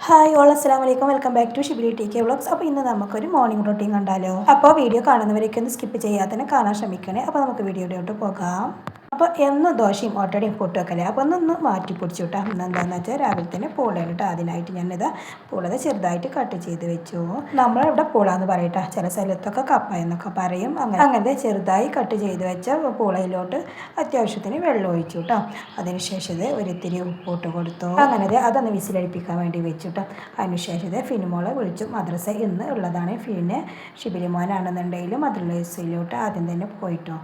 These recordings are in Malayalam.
ഹായ് ഓൾ അസ്സലാമു അലൈക്കും welcome back to Shibili T K vlogs. അപ്പോൾ ഇന്ന് നമുക്കൊരു മോർണിംഗ് റൂട്ടീൻ കണ്ടാലോ. അപ്പോൾ വീഡിയോ കാണുന്നവരൊക്കെ ഒന്ന് സ്കിപ്പ് ചെയ്യാതെ തന്നെ കാണാൻ ശ്രമിക്കണേ. അപ്പോൾ നമുക്ക് വീഡിയോയിലോട്ട് പോകാം. അപ്പോൾ എന്നും ദോശയും ഓട്ടടയും പൊട്ടുവെക്കല്ലേ, അപ്പോൾ ഒന്ന് മാറ്റി പൊടിച്ചു കേട്ടോ. എന്താണെന്ന് വെച്ചാൽ രാവിലെ തന്നെ പൂളയാണ് കേട്ടോ. അതിനായിട്ട് ഞാനിത് പൂളത് ചെറുതായിട്ട് കട്ട് ചെയ്ത് വെച്ചു. നമ്മളിവിടെ പൂളാന്ന് പറയട്ടെ, ചില സ്ഥലത്തൊക്കെ കപ്പ എന്നൊക്കെ പറയും. അങ്ങനത്തെ ചെറുതായി കട്ട് ചെയ്ത് വെച്ച പൂളയിലോട്ട് അത്യാവശ്യത്തിന് വെള്ളം ഒഴിച്ചു കേട്ടോ. അതിനുശേഷം ഇത് ഒരിത്തിരി ഉപ്പിട്ട് കൊടുത്തു. അങ്ങനെ അതൊന്ന് വിസിലടിപ്പിക്കാൻ വേണ്ടി വെച്ചു കേട്ടോ. അതിനുശേഷം ഇത് ഫിനിമോളെ വിളിച്ചു. മദ്രസ ഇന്ന് ഉള്ളതാണ്. പിന്നെ ഷിബിലി മോനാണെന്നുണ്ടെങ്കിലും മദ്രസയിലോട്ട് ആദ്യം തന്നെ പോയിട്ടോ.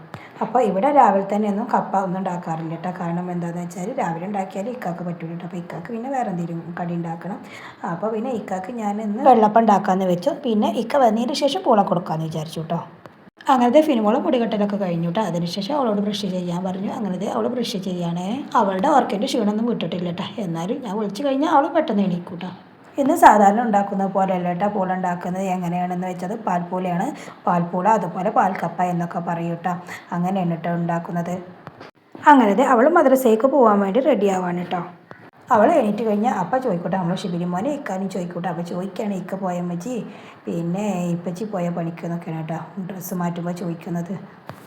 അപ്പോൾ ഇവിടെ രാവിലെ തന്നെ ഒന്നും കപ്പ ഒന്നും ഉണ്ടാക്കാറില്ല കേട്ടോ. കാരണം എന്താണെന്ന് വെച്ചാൽ രാവിലെ ഉണ്ടാക്കിയാൽ ഇക്കാക്ക് പറ്റൂല കേട്ടോ. അപ്പോൾ ഇക്കാക്ക് പിന്നെ വേറെ എന്തെങ്കിലും കടി ഉണ്ടാക്കണം. അപ്പോൾ പിന്നെ ഇക്കാക്ക് ഞാൻ ഇന്ന് വെള്ളപ്പം ഉണ്ടാക്കാമെന്ന് വെച്ചു. പിന്നെ ഇക്ക വന്നതിന് ശേഷം പൂള കൊടുക്കാമെന്ന് വിചാരിച്ചു കേട്ടോ. അങ്ങനത്തെ ഫിനിമോളെ പൊടികെട്ടലൊക്കെ കഴിഞ്ഞു കേട്ടോ. അതിനുശേഷം അവളോട് ബ്രഷ് ചെയ്യാൻ പറഞ്ഞു. അങ്ങനത്തെ അവൾ ബ്രഷ് ചെയ്യാണ്. അവളുടെ വർക്കിൻ്റെ ക്ഷീണമൊന്നും വിട്ടിട്ടില്ല കേട്ടോ. എന്നാലും ഞാൻ വിളിച്ചു കഴിഞ്ഞാൽ അവൾ പെട്ടെന്ന് എണീക്കും കേട്ടോ. ഇന്ന് സാധാരണ ഉണ്ടാക്കുന്ന പോലെയല്ല കേട്ടോ പൂള ഉണ്ടാക്കുന്നത്. എങ്ങനെയാണെന്ന് വെച്ചത് പാൽപ്പൂളയാണ്. പാൽപ്പൂള അതുപോലെ പാൽക്കപ്പ എന്നൊക്കെ പറയും കേട്ടോ. അങ്ങനെയാണ് കേട്ടോ ഉണ്ടാക്കുന്നത്. അങ്ങനത്തെ അവൾ മദ്രസയ്ക്ക് പോകാൻ വേണ്ടി റെഡി ആവാണ് കേട്ടോ. അവൾ എണീറ്റ് കഴിഞ്ഞാൽ അപ്പം ചോദിക്കട്ടെ, നമ്മൾ ഷിബിലി മോനെ ഇക്കാനും ചോദിക്കട്ടെ. അപ്പോൾ ചോദിക്കുകയാണ് ഇക്ക പോയമ്മച്ചി പിന്നെ ഇപ്പച്ചി പോയ പണിക്കെന്നൊക്കെയാണ് കേട്ടോ ഡ്രസ്സ് മാറ്റുമ്പോൾ ചോദിക്കുന്നത്.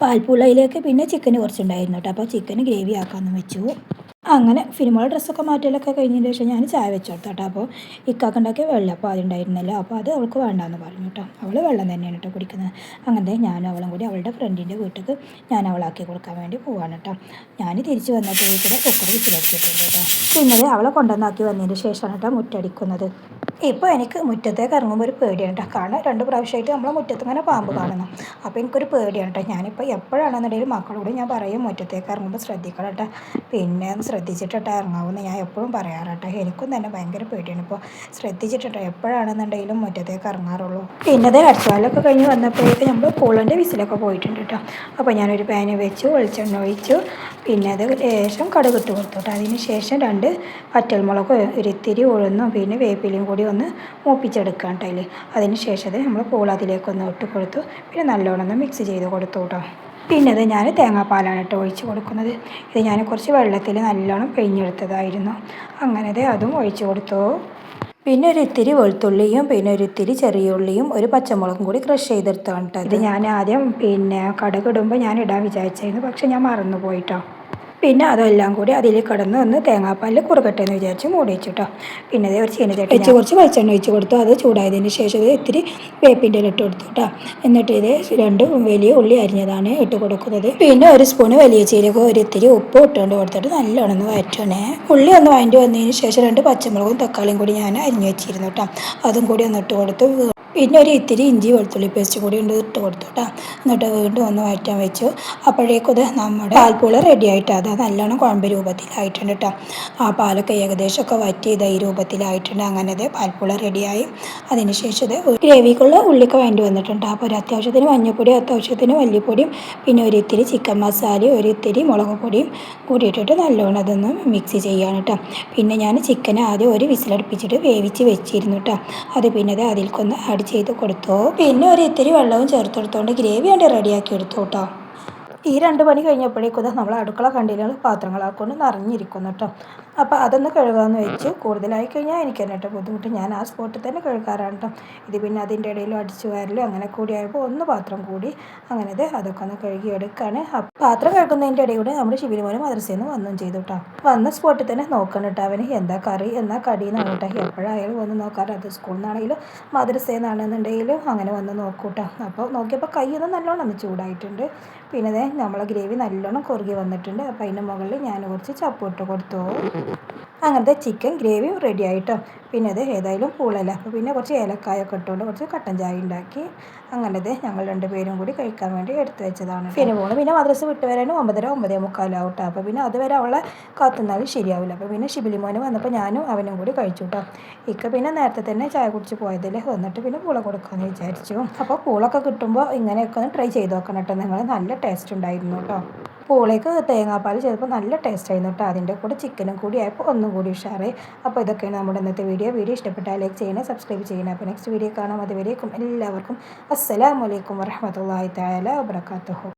പാൽപ്പൂളയിലേക്ക് പിന്നെ ചിക്കൻ കുറച്ചുണ്ടായിരുന്നു കേട്ടോ. അപ്പോൾ ചിക്കൻ ഗ്രേവി ആക്കാമെന്ന് വെച്ചു. അങ്ങനെ ഫിനിമോളെ ഡ്രസ്സൊക്കെ മാറ്റലൊക്കെ കഴിഞ്ഞതിന് ശേഷം ഞാൻ ചായ വെച്ച് കൊടുത്തോട്ടോ. അപ്പോൾ ഇക്കാക്ക് ഉണ്ടാക്കിയ വെള്ളപ്പം അത് ഉണ്ടായിരുന്നല്ലോ. അപ്പോൾ അത് അവൾക്ക് വേണ്ടാന്ന് പറഞ്ഞു കേട്ടോ. അവൾ വെള്ളം തന്നെയാണ് കേട്ടോ കുടിക്കുന്നത്. അങ്ങനെ ഞാനും അവളും കൂടി അവളുടെ ഫ്രണ്ടിൻ്റെ വീട്ടിലേക്ക് ഞാൻ അവളാക്കി കൊടുക്കാൻ വേണ്ടി പോവാണ് കേട്ടോ. ഞാൻ തിരിച്ച് വന്നപ്പോഴേ കൂടെ കുക്കർ വിസിലടിച്ചിട്ടുണ്ട് കേട്ടോ. പിന്നെ അവളെ കൊണ്ടുവന്നാക്കി വന്നതിന് ശേഷമാണ് കേട്ടോ മുറ്റടിക്കുന്നത്. ഇപ്പോൾ എനിക്ക് മുറ്റത്തേക്ക് ഇറങ്ങുമ്പോൾ ഒരു പേടിയാണ് കേട്ടോ. കാരണം 2 പ്രാവശ്യമായിട്ട് നമ്മളെ മുറ്റത്ത് ഇങ്ങനെ പാമ്പ് കാണുന്നു. അപ്പോൾ എനിക്കൊരു പേടിയാണ് കേട്ടോ. ഞാനിപ്പോൾ എപ്പോഴാണെന്നുണ്ടെങ്കിലും മക്കളോട് ഞാൻ പറയും മുറ്റത്തേക്ക് ഇറങ്ങുമ്പോൾ ശ്രദ്ധിക്കണം കേട്ടോ. പിന്നെ ശ്രദ്ധിച്ചിട്ടിട്ട് ഇറങ്ങാവുന്ന ഞാൻ എപ്പോഴും പറയാറുണ്ട്. എനിക്കും തന്നെ ഭയങ്കര പേടിയാണ്. ഇപ്പോൾ ശ്രദ്ധിച്ചിട്ടോ എപ്പോഴാണെന്നുണ്ടെങ്കിലും മുറ്റത്തേക്ക് ഇറങ്ങാറുള്ളൂ. പിന്നെ അത് അടിച്ചാലൊക്കെ കഴിഞ്ഞ് വന്നപ്പോഴേക്ക് നമ്മൾ പൂളൻ്റെ വിസിലൊക്കെ പോയിട്ടുണ്ട് കേട്ടോ. അപ്പോൾ ഞാനൊരു പാന് വെച്ചു, വെളിച്ചെണ്ണ ഒഴിച്ചു. പിന്നെ അത് ലേശം കടുകിട്ട് കൊടുത്തു കേട്ടോ. അതിന് ശേഷം 2 വറ്റൽമുളക് ഒരിത്തിരി ഉഴുന്നും പിന്നെ വേപ്പിലയും കൂടി ഒന്ന് മൂപ്പിച്ചെടുക്കാം കേട്ടോ. അതിന് ശേഷം നമ്മൾ പൂള അതിലേക്കൊന്ന് ഇട്ട് കൊടുത്തു. പിന്നെ നല്ലോണം ഒന്ന് മിക്സ് ചെയ്ത് കൊടുത്തു കേട്ടോ. പിന്നെ അത് ഞാൻ തേങ്ങാപ്പാലാണ് കേട്ടോ ഒഴിച്ച് കൊടുക്കുന്നത്. ഇത് ഞാൻ കുറച്ച് വെള്ളത്തിൽ നല്ലോണം പിഴിഞ്ഞെടുത്തതായിരുന്നു. അങ്ങനെ അതും ഒഴിച്ച് കൊടുത്തു. പിന്നെ ഒരു ഇത്തിരി വെളുത്തുള്ളിയും പിന്നെ ഒരു ഇത്തിരി ചെറിയ ഉള്ളിയും ഒരു പച്ചമുളകും കൂടി ക്രഷ് ചെയ്തെടുത്താണ് കേട്ടോ. ഇത് ഞാൻ ആദ്യം പിന്നെ കടുകിടുമ്പോൾ ഞാൻ ഇടാൻ വിചാരിച്ചായിരുന്നു, പക്ഷെ ഞാൻ മറന്നു പോയിട്ടോ. പിന്നെ അതെല്ലാം കൂടി അതിൽ കിടന്ന് ഒന്ന് തേങ്ങാപ്പാലിൽ കുറുകട്ടെ എന്ന് വിചാരിച്ച് മൂടി വെച്ചു കേട്ടോ. പിന്നെ അതേ ഒരു ചീനച്ചട്ടി വെച്ച് കുറച്ച് വെളിച്ചെണ്ണ ഒഴിച്ച് കൊടുത്തു. അത് ചൂടായതിന് ശേഷം ഇത് ഇത്തിരി വേപ്പിൻ്റെ ഇല ഇട്ട് കൊടുത്തു കേട്ടോ. എന്നിട്ട് ഇത് 2 വലിയ ഉള്ളി അരിഞ്ഞതാണ് ഇട്ട് കൊടുക്കുന്നത്. പിന്നെ ഒരു സ്പൂണ് വലിയ ജീരകം ഒരു ഇത്തിരി ഉപ്പ് ഇട്ടുകൊണ്ട് കൊടുത്തിട്ട് നല്ലോണം ഒന്ന് വഴറ്റണേ. ഉള്ളി ഒന്ന് വഴറ്റി വന്നതിന് ശേഷം 2 പച്ചമുളകും തക്കാളിയും കൂടി ഞാൻ അരിഞ്ഞ് വെച്ചിരുന്നു കേട്ടോ. അതും കൂടി ഒന്ന് ഇട്ട് കൊടുത്തു. പിന്നെ ഒരു ഇത്തിരി ഇഞ്ചി വെളുത്തുള്ളി പേസ്റ്റ് കൂടി ഉണ്ട് ഇട്ട് കൊടുത്തു കേട്ടോ. എന്നിട്ട് വീണ്ടും ഒന്ന് വഴറ്റാൻ വെച്ചു. അപ്പോഴേക്കും ഇത് നമ്മുടെ പാൽപ്പൂള റെഡി ആയിട്ട് അത് നല്ലോണം കുഴമ്പ് രൂപത്തിലായിട്ടുണ്ട് കേട്ടോ. ആ പാലൊക്കെ ഏകദേശമൊക്കെ വറ്റി ഇത് ഈ രൂപത്തിലായിട്ടുണ്ട്. അങ്ങനെ ഇത് പാൽപ്പൂള റെഡിയായി. അതിന് ശേഷം ഇത് ഗ്രേവിക്കുള്ള ഉള്ളിക്ക് വേണ്ടി വന്നിട്ടുണ്ട്. അപ്പോൾ ഒരു അത്യാവശ്യത്തിന് മഞ്ഞൾപ്പൊടി, അത്യാവശ്യത്തിന് മല്ലിപ്പൊടിയും പിന്നെ ഒരു ഇത്തിരി ചിക്കൻ മസാലയും ഒരു ഇത്തിരി മുളക് പൊടിയും കൂടി ഇട്ടിട്ട് നല്ലോണം അതൊന്ന് മിക്സ് ചെയ്യാണ് കേട്ടോ. പിന്നെ ഞാൻ ചിക്കൻ ആദ്യം ഒരു വിസിലടുപ്പിച്ചിട്ട് വേവിച്ച് വെച്ചിരുന്നു കേട്ടോ. അത് പിന്നെ അത് അതിൽക്കൊന്ന് ആഡ് ചെയ്ത് കൊടുത്തു. പിന്നെ ഒരു ഇത്തിരി വെള്ളവും ചേർത്തെടുത്തുകൊണ്ട് ഗ്രേവി വേണ്ടി റെഡിയാക്കി എടുത്തു കേട്ടോ. ഈ 2 പണി കഴിഞ്ഞപ്പോഴേക്കും നമ്മൾ അടുക്കള കണ്ടില്ല പാത്രങ്ങളാക്കൊണ്ട് നിറഞ്ഞിരിക്കുന്നു കേട്ടോ. അപ്പോൾ അതൊന്ന് കഴുകാമെന്ന് വെച്ച് കൂടുതലായി കഴിഞ്ഞാൽ എനിക്ക് തന്നെ കേട്ടോ ബുദ്ധിമുട്ട്. ഞാൻ ആ സ്പോട്ടിൽ തന്നെ കഴുകാറാണ് കേട്ടോ. ഇത് പിന്നെ അതിൻ്റെ ഇടയിലും അടിച്ചു വാരലും അങ്ങനെ കൂടി ആയപ്പോൾ ഒന്ന് പാത്രം കൂടി. അങ്ങനെ അതൊക്കെ ഒന്ന് കഴുകി എടുക്കുകയാണ്. പാത്രം കഴുകുന്നതിൻ്റെ ഇടയിൽ കൂടെ നമ്മുടെ ഷിബിലി മോനെ മദ്രസയിൽ നിന്ന് വന്നും ചെയ്തു കേട്ടോ. വന്ന സ്പോട്ടിൽ തന്നെ നോക്കണം കേട്ടോ. അവന് എന്താ കറി എന്നാ കടി എന്നാണ് കേട്ടോ. എപ്പോഴായാലും വന്ന് നോക്കാറ്. അത് സ്കൂളിൽ നിന്നാണെങ്കിലും മദ്രസയിൽ നിന്നാണെന്നുണ്ടെങ്കിലും അങ്ങനെ വന്ന് നോക്കൂട്ടോ. അപ്പോൾ നോക്കിയപ്പോൾ കൈയൊന്നും നല്ലോണം ഒന്ന് ചൂടായിട്ടുണ്ട്. പിന്നെ നമ്മളെ ഗ്രേവി നല്ലോണം കുറുകി വന്നിട്ടുണ്ട്. അപ്പോൾ അതിൻ്റെ മുകളിൽ ഞാൻ കുറച്ച് ചപ്പ് ഇട്ട് കൊടുത്തു. അങ്ങനത്തെ ചിക്കൻ ഗ്രേവി റെഡി ആയിട്ടോ. പിന്നെ അത് ഏതായാലും പൂളല്ല, അപ്പോൾ പിന്നെ കുറച്ച് ഏലക്കായൊക്കെ ഇട്ടുകൊണ്ട് കുറച്ച് കട്ടൻ ചായ ഉണ്ടാക്കി. അങ്ങനത്തെ ഞങ്ങൾ 2 പേരും കൂടി കഴിക്കാൻ വേണ്ടി എടുത്തു വെച്ചതാണ്. പിന്നെ പിന്നെ മദ്രസ വിട്ട് വരാനും 9:30 9:45 ആവും കേട്ടോ. അപ്പോൾ പിന്നെ അതുവരെ അവളെ കാത്തുന്നാലും ശരിയാവില്ല. അപ്പോൾ പിന്നെ ഷിബിലി മോന് വന്നപ്പോൾ ഞാനും അവനും കൂടി കഴിച്ചു കേട്ടോ. ഇക്ക പിന്നെ നേരത്തെ തന്നെ ചായ കുടിച്ച് പോയതിൽ വന്നിട്ട് പിന്നെ പൂള കൊടുക്കാമെന്ന് വിചാരിച്ചു. അപ്പോൾ പൂളൊക്കെ കിട്ടുമ്പോൾ ഇങ്ങനെയൊക്കെ ഒന്ന് ട്രൈ ചെയ്ത് നോക്കണം കേട്ടോ. നിങ്ങൾ നല്ല ടേസ്റ്റ് ഉണ്ടായിരുന്നു കേട്ടോ. പൂളയ്ക്ക് തേങ്ങാപ്പാൽ ചെയ്തപ്പോൾ നല്ല ടേസ്റ്റ് ആയിരുന്നു കേട്ടോ. അതിൻ്റെ കൂടെ ചിക്കനും കൂടി ആയപ്പോൾ ഒന്നും കൂടി ഉഷാറായി. അപ്പോൾ ഇതൊക്കെയാണ് നമ്മുടെ ഇന്നത്തെ വീഡിയോ ഇഷ്ടപ്പെട്ടാൽ ലൈക്ക് ചെയ്യണേ, സബ്സ്ക്രൈബ് ചെയ്യണേ. അപ്പോൾ നെക്സ്റ്റ് വീഡിയോ കാണാം. അതുവരേക്കും എല്ലാവർക്കും അസ്സലാമു അലൈക്കും വറഹ്മത്തുള്ളാഹി തആല വബറകാതുഹു.